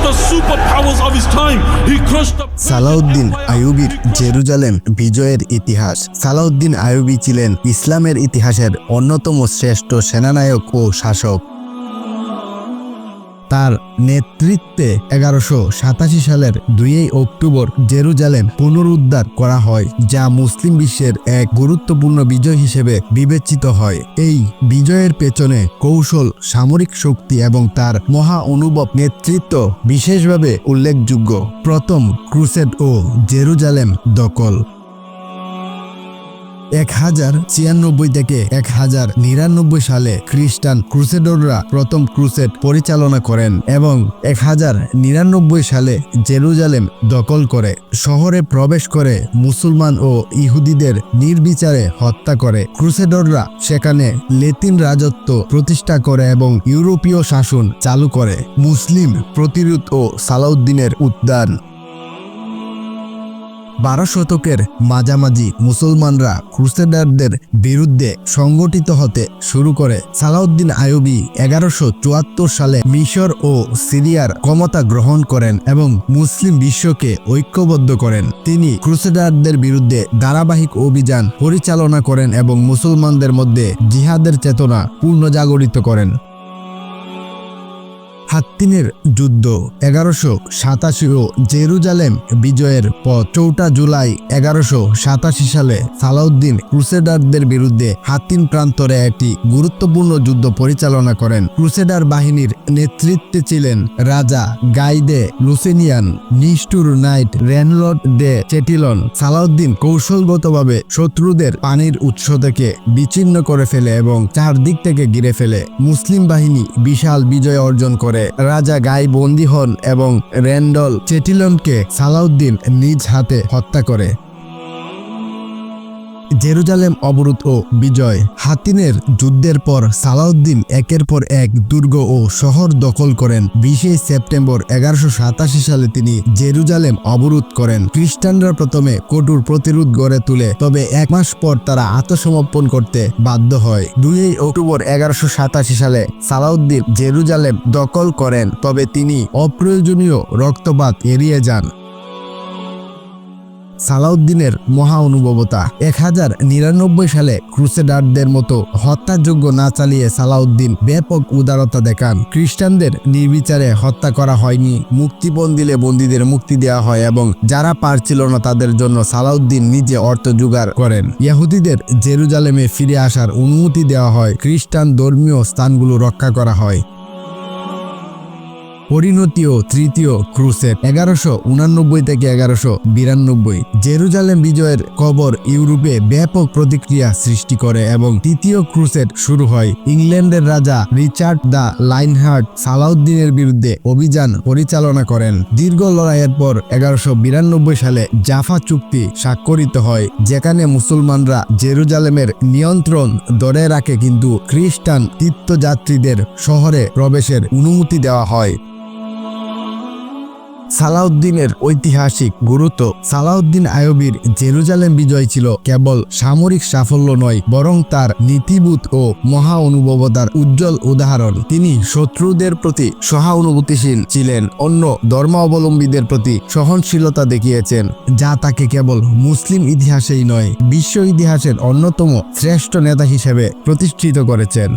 the superpowers of his time. He crushed the Salahuddin আইয়ুবীর Jerusalem বিজয়ের ইতিহাস। সালাউদ্দিন আইয়ুবী ছিলেন ইসলামের ইতিহাসের অন্যতম শ্রেষ্ঠ সেনানায়ক ও শাসক। তার নেতৃত্বে 1187 সালের 2 অক্টোবর জেরুজালেম পুনরুদ্ধার করা হয়, যা মুসলিম বিশ্বের এক গুরুত্বপূর্ণ বিজয় হিসেবে বিবেচিত হয়। এই বিজয়ের পেছনে কৌশল, সামরিক শক্তি এবং তার মহা অনুভব নেতৃত্ব বিশেষভাবে উল্লেখযোগ্য। প্রথম ক্রুসেড ও জেরুজালেম দখল। 1096 থেকে 1099 সালে খ্রিস্টান ক্রুসেডররা প্রথম ক্রুসেড পরিচালনা করেন এবং 1099 সালে জেরুজালেম দখল করে শহরে প্রবেশ করে মুসলমান ও ইহুদিদের নির্বিচারে হত্যা করে। ক্রুসেডররা সেখানে ল্যাতিন রাজত্ব প্রতিষ্ঠা করে এবং ইউরোপীয় শাসন চালু করে। মুসলিম প্রতিরোধ ও সালাউদ্দিনের উত্থান। 12 শতকের মাঝামাঝি মুসলমানরা ক্রুসেডারদের বিরুদ্ধে সংগঠিত হতে শুরু করে। সালাউদ্দিন আইয়ুবী 1174 সালে মিশর ও সিরিয়ার ক্ষমতা গ্রহণ করেন এবং মুসলিম বিশ্বকে ঐক্যবদ্ধ করেন। তিনি ক্রুসেডারদের বিরুদ্ধে ধারাবাহিক অভিযান পরিচালনা করেন এবং মুসলমানদের মধ্যে জিহাদের চেতনা পুনর্জাগরিত করেন। হাত্তিনের যুদ্ধ 1187 ও জেরুজালেম বিজয়ের পর 4 জুলাই 1187 সালে সালাউদ্দিন ক্রুসেডারদের বিরুদ্ধে হাত্তিন প্রান্তরে একটি গুরুত্বপূর্ণ যুদ্ধ পরিচালনা করেন। ক্রুসেডার বাহিনীর নেতৃত্বে ছিলেন রাজা গাই দে লুসিনিয়ান, নিষ্ঠুর নাইট রেনলড দে চেটিলন। সালাউদ্দিন কৌশলগতভাবে শত্রুদের পানির উৎস থেকে বিচ্ছিন্ন করে ফেলে এবং চারদিক থেকে ঘিরে ফেলে। মুসলিম বাহিনী বিশাল বিজয় অর্জন করে। রাজা গাই বন্দী হন এবং রেন্ডল চেটিলনকে সালাউদ্দিন নিজ হাতে হত্যা করে। জেরুজালেম অবরোধ ও বিজয়। হাতিনের যুদ্ধের পর সালাউদ্দিন একের পর এক দুর্গ ও শহর দখল করেন। 20 সেপ্টেম্বর 1187 সালে তিনি জেরুজালেম অবরোধ করেন। খ্রিস্টানরা প্রথমে কঠোর প্রতিরোধ গড়ে তোলে, তবে 1 মাস পর তারা আত্মসমর্পণ করতে বাধ্য হয়। 2 অক্টোবর 1187 সালে সালাউদ্দিন জেরুজালেম দখল করেন, তবে তিনি অপ্রয়োজনীয় রক্তপাত এড়িয়ে যান। সালাউদ্দিনের মহা অনুভবতা। 1099 সালে ক্রুসেডারদের মতো হত্যাযজ্ঞ না চালিয়ে সালাউদ্দিন ব্যাপক উদারতা দেখান। খ্রিস্টানদের নির্বিচারে হত্যা করা হয়নি, মুক্তিপণ দিলে বন্দীদের মুক্তি দেওয়া হয় এবং যারা পারছিল না তাদের জন্য সালাউদ্দিন নিজে অর্থ জোগাড় করেন। ইহুদিদের জেরুজালেমে ফিরে আসার অনুমতি দেওয়া হয়। খ্রিস্টান ধর্মীয় স্থানগুলো রক্ষা করা হয়। পরিণতি ও তৃতীয় ক্রুসেড 1189 থেকে 1192। জেরুজালেম বিজয়ের খবর ইউরোপে ব্যাপক প্রতিক্রিয়া সৃষ্টি করে এবং তৃতীয় ক্রুসেড শুরু হয়। ইংল্যান্ডের রাজা রিচার্ড দ্য লাইনহার্ট সালাউদ্দিনের বিরুদ্ধে অভিযান পরিচালনা করেন। দীর্ঘ লড়াইয়ের পর 1192 সালে জাফা চুক্তি স্বাক্ষরিত হয়, যেখানে মুসলমানরা জেরুজালেমের নিয়ন্ত্রণ ধরে রাখে কিন্তু খ্রিস্টান তীর্থযাত্রীদের শহরে প্রবেশের অনুমতি দেওয়া হয়। সালাউদ্দিনের ঐতিহাসিক গুরুত্ব। সালাউদ্দিন আইয়ুবীর জেরুজালেম বিজয় ছিল কেবল সামরিক সাফল্য নয়, বরং তার নীতিবোধ ও মহা অনুভবতার উজ্জ্বল উদাহরণ। তিনি শত্রুদের প্রতি সহানুভূতিশীল ছিলেন, অন্য ধর্মাবলম্বীদের প্রতি সহনশীলতা দেখিয়েছেন, যা তাকে কেবল মুসলিম ইতিহাসেই নয়, বিশ্ব ইতিহাসের অন্যতম শ্রেষ্ঠ নেতা হিসেবে প্রতিষ্ঠিত করেছেন।